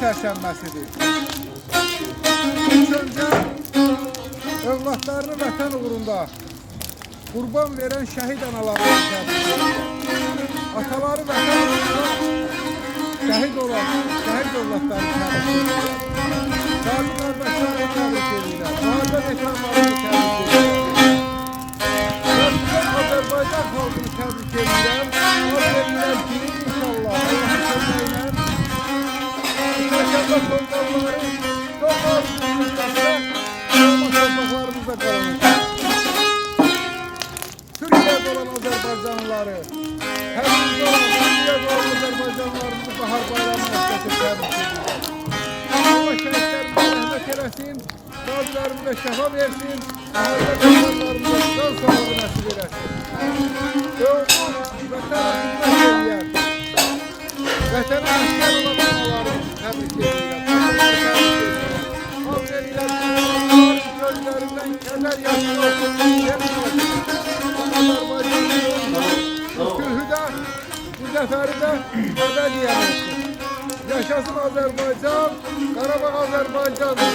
çərşənbəsidir. İlk öncə övladlarını vətən uğrunda qurban verən şəhid analarını təbrik edirəm. Ataları vətən uğrunda şəhid olan şəhid övladlarını təbrik edirəm. Qazi qardaşlarını təbrik edirəm. Müharibə veteranlarını təbrik edirəm. Azərbaycan xalqını təbrik edirəm. Az verirəm ki, inşallah Allah'ın sözleriyle İnşallah komutanları çok az bir müddətdə Roma torpaqlarımızda qalacaq. Türkiye'de olan Azərbaycanlıları, həmimizdə olan Türkiye'de olan Azərbaycanlılarımızı Bahar Bayramı'na təbrik edirəm. Allah şəhidlərimizə rəhmət eləsin, qazilərimizə şəfa versin, müharibə veteranlarımıza can sağlığı nəsib eləsin. Doğum, vətənə xidmət edən, vətənə əskər olan analarını təbrik edirəm. Xalq edirəm, gözlərindən kədər yaşlı olsun. Azərbaycanlı külhüdə, bu zəfəri də qədər yiyən olsun. Yaşasın Azərbaycan, Qarabağ Azərbaycandır.